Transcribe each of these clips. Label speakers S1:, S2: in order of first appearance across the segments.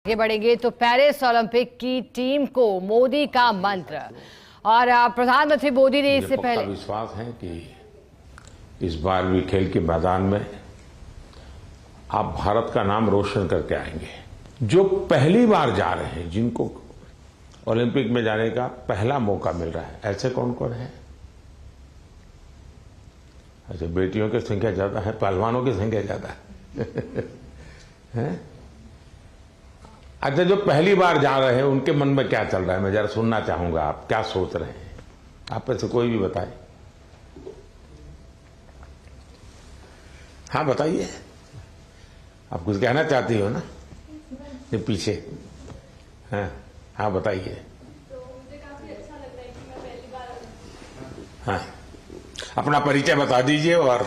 S1: आगे बढ़ेंगे तो पेरिस ओलंपिक की टीम को मोदी का मंत्र और प्रधानमंत्री मोदी ने इससे पहले
S2: विश्वास है कि इस बार भी खेल के मैदान में आप भारत का नाम रोशन करके आएंगे। जो पहली बार जा रहे हैं, जिनको ओलंपिक में जाने का पहला मौका मिल रहा है, ऐसे कौन कौन है? अच्छा, बेटियों की संख्या ज्यादा है, पहलवानों की संख्या ज्यादा है? अच्छा, जो पहली बार जा रहे हैं उनके मन में क्या चल रहा है, मैं जरा सुनना चाहूंगा। आप क्या सोच रहे हैं? आप में से कोई भी बताए। हाँ बताइए, आप कुछ कहना चाहती हो ना? ये पीछे हाँ हाँ बताइए।
S3: तो मुझे काफी अच्छा लग रहा है कि मैं पहली बार।
S2: हाँ, अपना परिचय बता दीजिए। और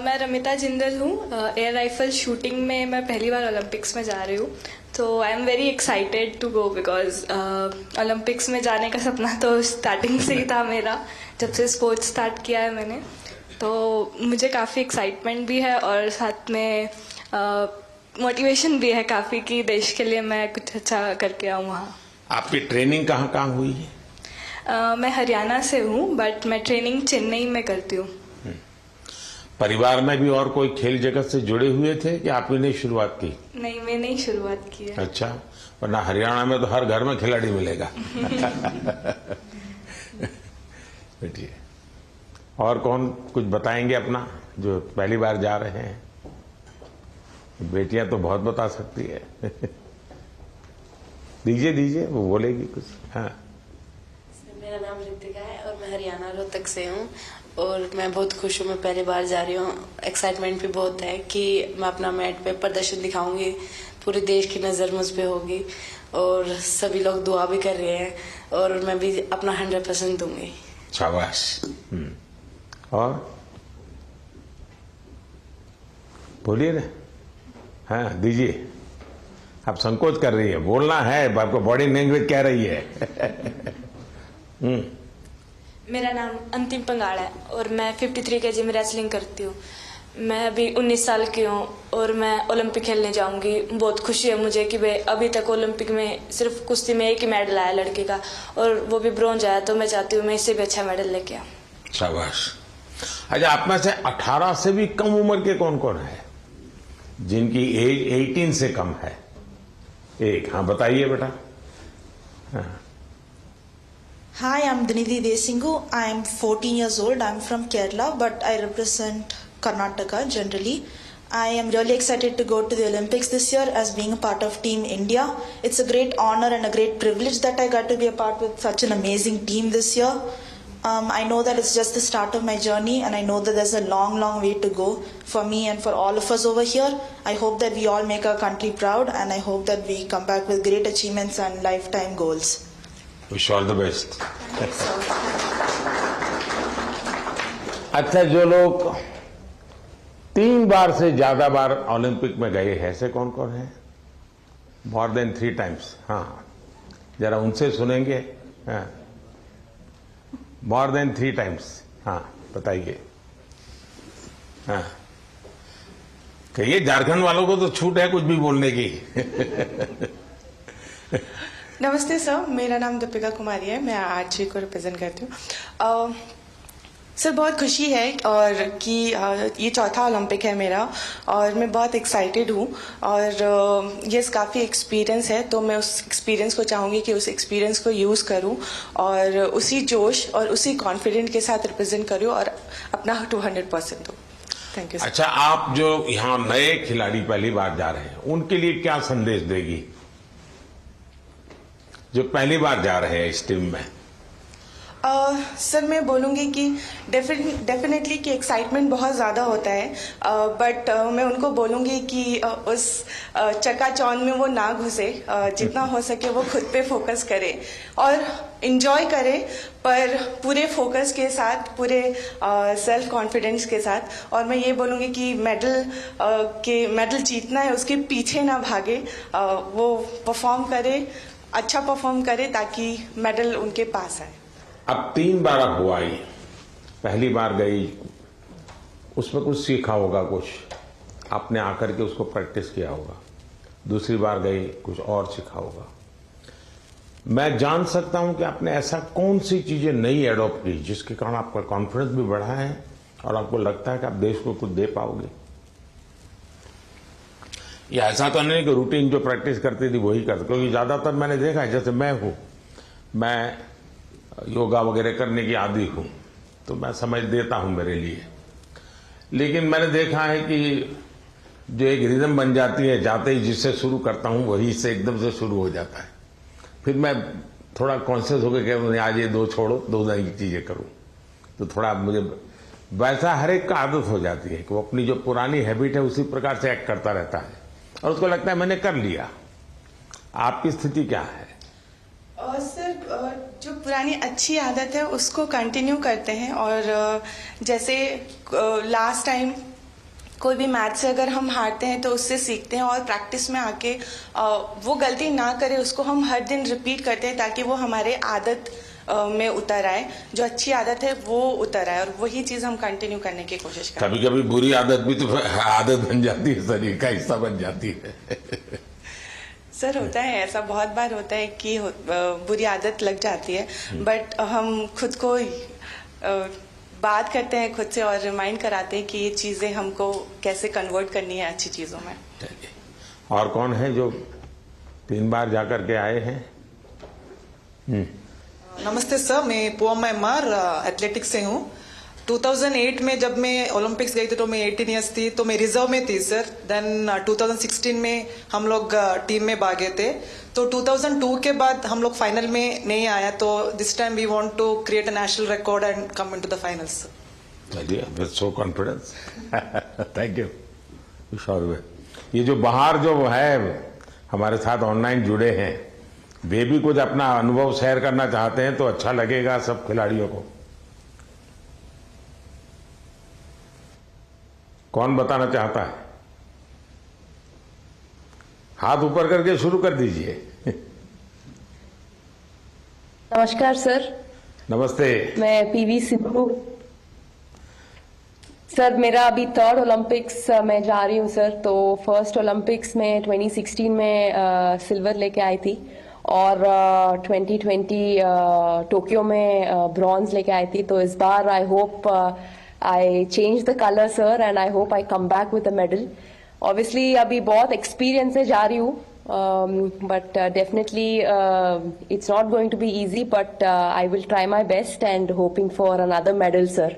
S3: मैं रमिता जिंदल हूँ। एयर राइफल शूटिंग में मैं पहली बार ओलंपिक्स में जा रही हूँ, तो I am very excited to go because Olympics में जाने का सपना तो स्टार्टिंग से ही था मेरा, जब से स्पोर्ट्स स्टार्ट किया है मैंने। तो मुझे काफ़ी एक्साइटमेंट भी है और साथ में मोटिवेशन भी है काफ़ी कि देश के लिए मैं कुछ अच्छा करके आऊँ वहाँ।
S2: आपकी ट्रेनिंग कहाँ कहाँ हुई है?
S3: मैं हरियाणा से हूँ, बट मैं ट्रेनिंग चेन्नई में करती हूँ।
S2: परिवार में भी और कोई खेल जगत से जुड़े हुए थे कि आप ही ने शुरुआत की?
S3: नहीं, मैंने ही शुरुआत की है।
S2: अच्छा, वरना हरियाणा में तो हर घर में खिलाड़ी मिलेगा। बैठिए। और कौन कुछ बताएंगे अपना, जो पहली बार जा रहे हैं? बेटियां तो बहुत बता सकती है। दीजिए, वो बोलेगी कुछ। हाँ,
S4: मेरा नाम ऋतिका है और मैं हरियाणा रोहतक से हूँ और मैं बहुत खुश हूँ। मैं पहली बार जा रही हूँ। एक्साइटमेंट भी बहुत है कि मैं अपना मैट पे प्रदर्शन दिखाऊंगी, पूरे देश की नज़र मुझ पे होगी और सभी लोग दुआ भी कर रहे हैं और मैं भी अपना 100% दूंगी।
S2: शाबाश। और बोलिए ना। हाँ दीजिए। आप संकोच कर रही है, बोलना है, आपको बॉडी लैंग्वेज कह रही है।
S5: मेरा नाम अंतिम पंगाड़ है और मैं 53 kg में रेसलिंग करती हूँ। मैं अभी 19 साल की हूँ और मैं ओलंपिक खेलने जाऊँगी। बहुत खुशी है मुझे कि भाई अभी तक ओलंपिक में सिर्फ कुश्ती में एक ही मेडल आया लड़के का, और वो भी ब्रॉन्ज आया, तो मैं चाहती हूँ मैं इससे भी अच्छा मेडल लेके आऊँ।
S2: शाबाश। अच्छा, आप में से 18 से भी कम उम्र के कौन कौन है जिनकी एज 18 से कम है? एक, हाँ बताइए बेटा। हाँ।
S6: Hi, I'm Dinidhi Desingu. I am 14 years old. I'm from Kerala, but I represent Karnataka generally. I am really excited to go to the Olympics this year as being a part of Team India. It's a great honor and a great privilege that I got to be a part with such an amazing team this year. I know that it's just the start of my journey, and I know that there's a long, long way to go for me and for all of us over here. I hope that we all make our country proud, and I hope that we come back with great achievements and lifetime goals.
S2: Wish all the best. अच्छा, जो लोग 3 बार से ज्यादा बार Olympic में गए हैं, ऐसे कौन कौन है? More than 3 times। हाँ, जरा उनसे सुनेंगे। हाँ, मोर देन 3 times। हाँ बताइए। हाँ कहिए, झारखंड वालों को तो छूट है कुछ भी बोलने की।
S7: नमस्ते सर, मेरा नाम दीपिका कुमारी है। मैं आर्चरी को रिप्रेजेंट करती हूँ। सर बहुत खुशी है और कि ये चौथा ओलंपिक है मेरा और मैं बहुत एक्साइटेड हूँ और ये काफ़ी एक्सपीरियंस है, तो मैं उस एक्सपीरियंस को चाहूँगी कि उस एक्सपीरियंस को यूज़ करूँ और उसी जोश और उसी कॉन्फिडेंट के साथ रिप्रेजेंट करूँ और अपना 200% दूँ। Thank you.
S2: अच्छा, आप जो यहाँ नए खिलाड़ी पहली बार जा रहे हैं, उनके लिए क्या संदेश देगी जो पहली बार जा रहे हैं इस टीम में?
S7: सर मैं बोलूँगी कि डेफिनेटली कि एक्साइटमेंट बहुत ज़्यादा होता है, बट मैं उनको बोलूँगी कि उस चकाचौंध में वो ना घुसे, जितना हो सके वो खुद पे फोकस करे और इन्जॉय करे, पर पूरे फोकस के साथ, पूरे सेल्फ कॉन्फिडेंस के साथ। और मैं ये बोलूँगी कि मेडल जीतना है, उसके पीछे ना भागे, वो परफॉर्म करे, अच्छा परफॉर्म करे ताकि मेडल उनके पास आए।
S2: अब 3 बार आप हुआ ही, पहली बार गई, उसमें कुछ सीखा होगा, कुछ आपने आकर के उसको प्रैक्टिस किया होगा। दूसरी बार गए कुछ और सीखा होगा। मैं जान सकता हूं कि आपने ऐसा कौन सी चीजें नई एडॉप्ट की जिसके कारण आपका कॉन्फिडेंस भी बढ़ा है और आपको लगता है कि आप देश को कुछ दे पाओगे? या ऐसा तो नहीं कि रूटीन जो प्रैक्टिस करती थी वही करते, क्योंकि ज्यादातर मैंने देखा है, जैसे मैं योगा वगैरह करने की आदी हूं तो मैं समझ देता हूं मेरे लिए, लेकिन मैंने देखा है कि जो एक रिदम बन जाती है, जाते ही जिससे शुरू करता हूं वही से एकदम से शुरू हो जाता है। फिर मैं थोड़ा कॉन्शियस होकर कहता आज ये दो छोड़ो, दो नई चीजें करूं, तो थोड़ा मुझे वैसा हर एक का आदत हो जाती है कि वो अपनी जो पुरानी हैबिट है उसी प्रकार से एक्ट करता रहता है और उसको लगता है मैंने कर लिया। आपकी स्थिति क्या है?
S7: सर, जो पुरानी अच्छी आदत है उसको कंटिन्यू करते हैं और जैसे लास्ट टाइम कोई भी मैच से अगर हम हारते हैं तो उससे सीखते हैं और प्रैक्टिस में आके वो गलती ना करें उसको हम हर दिन रिपीट करते हैं ताकि वो हमारे आदत में उतर आए, जो अच्छी आदत है वो उतर आए और वही चीज हम कंटिन्यू करने की कोशिश करते हैं।
S2: कभी कभी बुरी आदत भी तो आदत बन जाती है, शरीर का हिस्सा बन जाती है।
S7: सर होता है ऐसा, बहुत बार होता है कि बुरी आदत लग जाती है, बट हम खुद को बात करते हैं खुद से और रिमाइंड कराते हैं कि ये चीजें हमको कैसे कन्वर्ट करनी है अच्छी चीजों में।
S2: और कौन है जो 3 बार जाकर के आए हैं?
S8: नमस्ते सर, मैं पोअम एमआर एथलेटिक्स से हूँ। 2008 में जब मैं ओलंपिक्स गई थी तो मैं 18 ईयर्स थी, तो मैं रिजर्व में थी सर। देन 2016 में हम लोग टीम में भागे थे, तो 2002 के बाद हम लोग फाइनल में नहीं आया, तो this time we want to create a national record and come into the finals.
S2: With so confidence, thank you. ये जो बाहर जो है हमारे साथ ऑनलाइन जुड़े हैं, वे भी कुछ अपना अनुभव शेयर करना चाहते हैं तो अच्छा लगेगा सब खिलाड़ियों को। कौन बताना चाहता है? हाथ ऊपर करके शुरू कर दीजिए।
S9: नमस्कार सर।
S2: नमस्ते।
S9: मैं पीवी सिंधु। सर मेरा अभी 3rd ओलंपिक्स में जा रही हूँ सर। तो फर्स्ट ओलंपिक्स में 2016 में सिल्वर लेके आई थी और 2020 टोक्यो में ब्रॉन्ज लेके आई थी। तो इस बार I hope I change the color sir and I hope I come back with a medal. Obviously अभी बहुत experience से जा रही हूँ, but definitely it's not going to be easy, but I will try my best and hoping for another medal sir.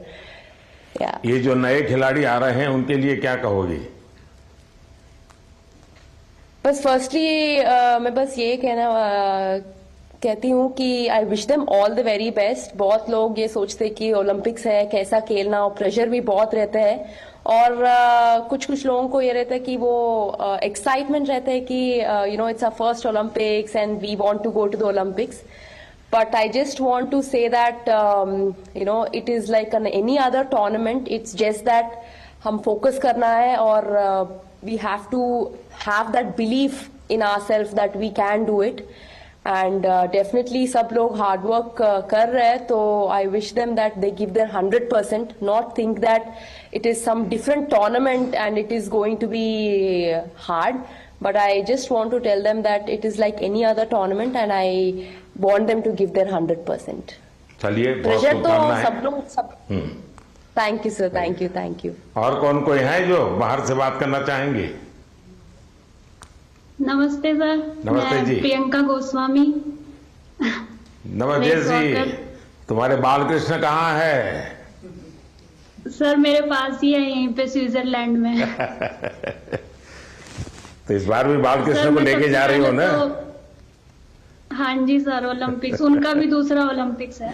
S9: Yeah.
S2: ये जो नए खिलाड़ी आ रहे हैं उनके लिए क्या कहोगी?
S9: बस फर्स्टली मैं बस ये कहती हूँ कि आई wish them all the very best. बहुत लोग ये सोचते कि ओलंपिक्स है कैसा खेलना, और प्रेशर भी बहुत रहता है, और कुछ लोगों को ये रहता है कि वो एक्साइटमेंट रहता है कि you know it's a first Olympics and we want to go to the Olympics. But I just want to say that you know it is like an any other tournament. It's just that हम focus करना है और we have to have that belief in ourselves that we can do it. And definitely सब लोग hard work कर रहे हैं, तो I wish them that they give their 100%, not think that it is some different tournament and it is going to be hard, but I just want to tell them that it is like any other tournament and I want them to give their 100%।
S2: चलिए,
S9: pressure तो सब लोग thank you sir, thank you.
S2: और कौन कोई है जो बाहर से बात करना चाहेंगे?
S10: नमस्ते सर।
S2: नमस्ते जी।
S10: प्रियंका गोस्वामी।
S2: नमस्ते जी। तुम्हारे बालकृष्ण कहाँ है?
S10: सर मेरे पास ही है, यहीं पे स्विट्जरलैंड में।
S2: तो इस बार भी बालकृष्ण को लेके जा रही हो ना?
S10: हाँ जी सर, ओलंपिक्स उनका भी दूसरा ओलंपिक्स है।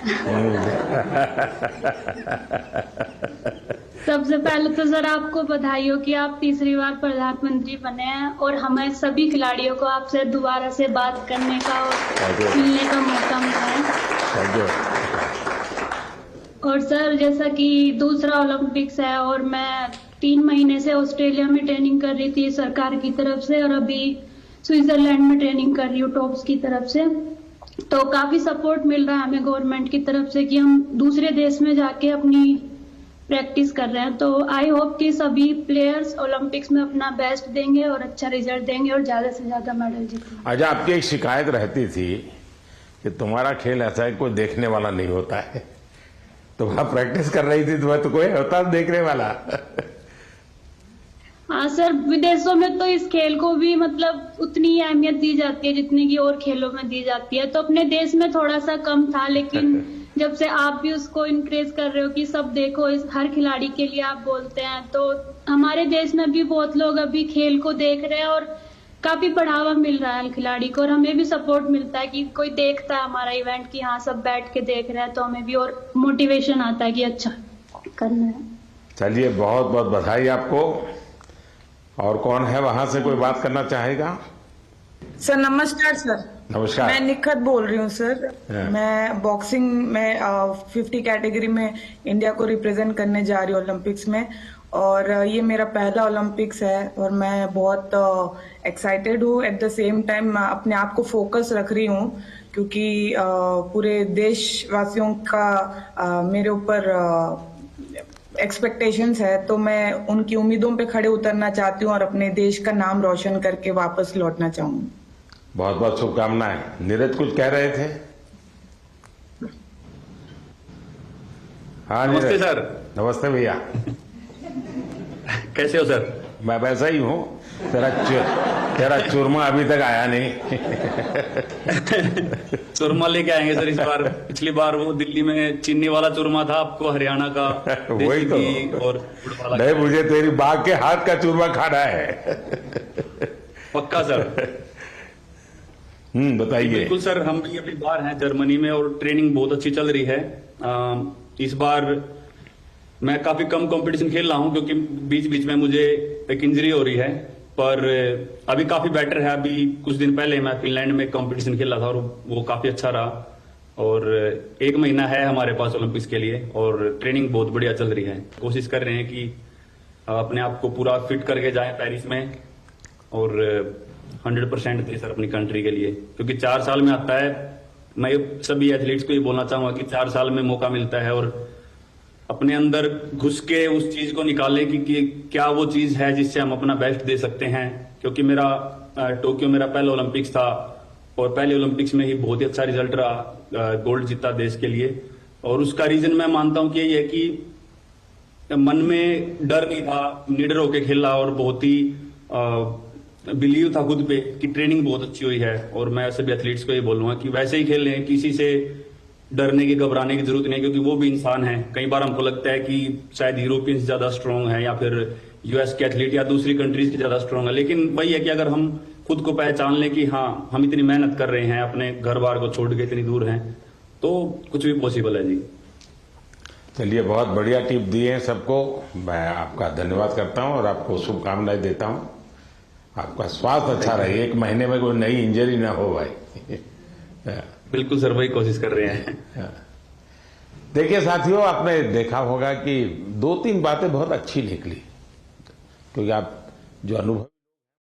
S10: सबसे पहले तो सर आपको बधाई हो कि आप तीसरी बार प्रधानमंत्री बने हैं, और हमें सभी खिलाड़ियों को आपसे दोबारा से बात करने का और मिलने का मौका मिला है। और सर जैसा कि दूसरा ओलंपिक्स है और मैं 3 महीने से ऑस्ट्रेलिया में ट्रेनिंग कर रही थी सरकार की तरफ से, और अभी स्विट्जरलैंड में ट्रेनिंग कर रही हूँ टॉप्स की तरफ से। तो काफी सपोर्ट मिल रहा है हमें गवर्नमेंट की तरफ से कि हम दूसरे देश में जाके अपनी प्रैक्टिस कर रहे हैं। तो आई होप कि सभी प्लेयर्स ओलंपिक्स में अपना बेस्ट देंगे और अच्छा रिजल्ट देंगे और ज्यादा से ज्यादा मेडल जीतेंगे।
S2: अच्छा, आपकी एक शिकायत रहती थी कि तुम्हारा खेल ऐसा है कोई देखने वाला नहीं होता है। तुम आप प्रैक्टिस कर रही थी तो कोई होता देखने वाला?
S10: हाँ सर, विदेशों में तो इस खेल को भी मतलब उतनी ही अहमियत दी जाती है जितनी की और खेलों में दी जाती है। तो अपने देश में थोड़ा सा कम था, लेकिन जब से आप भी उसको इनक्रेज कर रहे हो कि सब देखो, इस हर खिलाड़ी के लिए आप बोलते हैं, तो हमारे देश में भी बहुत लोग अभी खेल को देख रहे हैं और काफी बढ़ावा मिल रहा है खिलाड़ी को। और हमें भी सपोर्ट मिलता है कि कोई देखता है हमारा इवेंट कि हाँ सब बैठ के देख रहे हैं, तो हमें भी और मोटिवेशन आता है कि अच्छा करना है।
S2: चलिए, बहुत बहुत बधाई आपको। और कौन है वहां से कोई बात करना चाहेगा?
S7: सर नमस्कार सर।
S2: नमस्कार।
S7: मैं निखत बोल रही हूँ सर। मैं बॉक्सिंग में 50 कैटेगरी में इंडिया को रिप्रेजेंट करने जा रही हूँ ओलंपिक्स में, और ये मेरा पहला ओलंपिक्स है और मैं बहुत एक्साइटेड हूँ। एट द सेम टाइम अपने आप को फोकस रख रही हूँ क्योंकि पूरे देशवासियों का मेरे ऊपर एक्सपेक्टेशंस है, तो मैं उनकी उम्मीदों पे खड़े उतरना चाहती हूँ और अपने देश का नाम रोशन करके वापस लौटना चाहूंगी।
S2: बहुत बहुत शुभकामनाएं। नीरज कुछ कह रहे थे? हाँ
S11: नमस्ते
S2: नीरज।
S11: सर।
S2: नमस्ते भैया।
S11: कैसे हो सर?
S2: मैं वैसा ही हूँ। तेरा चूरमा अभी तक आया नहीं।
S11: चूरमा लेके आएंगे सर इस बार। पिछली बार वो दिल्ली में चीनी वाला चूरमा था, आपको हरियाणा का
S2: वही तो।
S11: और गुड़ वाला।
S2: नहीं, मुझे तेरी बाघ के हाथ का चूरमा खाना है।
S11: पक्का सर।
S2: बताइए।
S11: बिल्कुल सर, हम भी अभी बाहर हैं जर्मनी में और ट्रेनिंग बहुत अच्छी चल रही है। इस बार मैं काफी कम कंपटीशन खेल रहा हूं क्योंकि बीच बीच में मुझे एक इंजरी हो रही है, पर अभी काफी बेटर है। अभी कुछ दिन पहले मैं फिनलैंड में कंपटीशन खेला था और वो काफी अच्छा रहा। और 1 महीना है हमारे पास ओलंपिक्स के लिए और ट्रेनिंग बहुत बढ़िया चल रही है। कोशिश कर रहे हैं कि अपने आप को पूरा फिट करके जाएं पेरिस में और 100% दे सर अपनी कंट्री के लिए, क्योंकि 4 साल में आता है। मैं सभी एथलीट्स को ये बोलना चाहूंगा कि 4 साल में मौका मिलता है और अपने अंदर घुस के उस चीज को निकालें कि क्या वो चीज है जिससे हम अपना बेस्ट दे सकते हैं। क्योंकि मेरा टोक्यो मेरा पहला ओलंपिक्स था और पहले ओलंपिक्स में ही बहुत ही अच्छा रिजल्ट रहा, गोल्ड जीता देश के लिए। और उसका रीजन मैं मानता हूं कि ये है कि मन में डर नहीं था, निडर होकर खेला और बहुत ही बिलीव था खुद पे कि ट्रेनिंग बहुत अच्छी हुई है। और मैं सभी एथलीट्स को ये बोलूंगा कि वैसे ही खेल लें, किसी से डरने की घबराने की जरूरत नहीं, क्योंकि वो भी इंसान है। कई बार हमको लगता है कि शायद यूरोपियंस ज्यादा स्ट्रांग है या फिर यूएस के एथलीट या दूसरी कंट्रीज की ज्यादा स्ट्रांग है, लेकिन वही है कि अगर हम खुद को पहचान लें कि हाँ हम इतनी मेहनत कर रहे हैं, अपने घर बार को छोड़ के इतनी दूर हैं, तो कुछ भी पॉसिबल है जी।
S2: चलिए, बहुत बढ़िया टिप दिए हैं सबको। मैं आपका धन्यवाद करता हूं और आपको शुभकामनाएं देता हूं। आपका स्वास्थ्य अच्छा रहे, 1 महीने में कोई नई इंजरी ना हो भाई।
S11: बिल्कुल सर, वही कोशिश कर रहे हैं।
S2: देखिए साथियों, आपने देखा होगा कि 2-3 बातें बहुत अच्छी निकली, क्योंकि आप जो अनुभव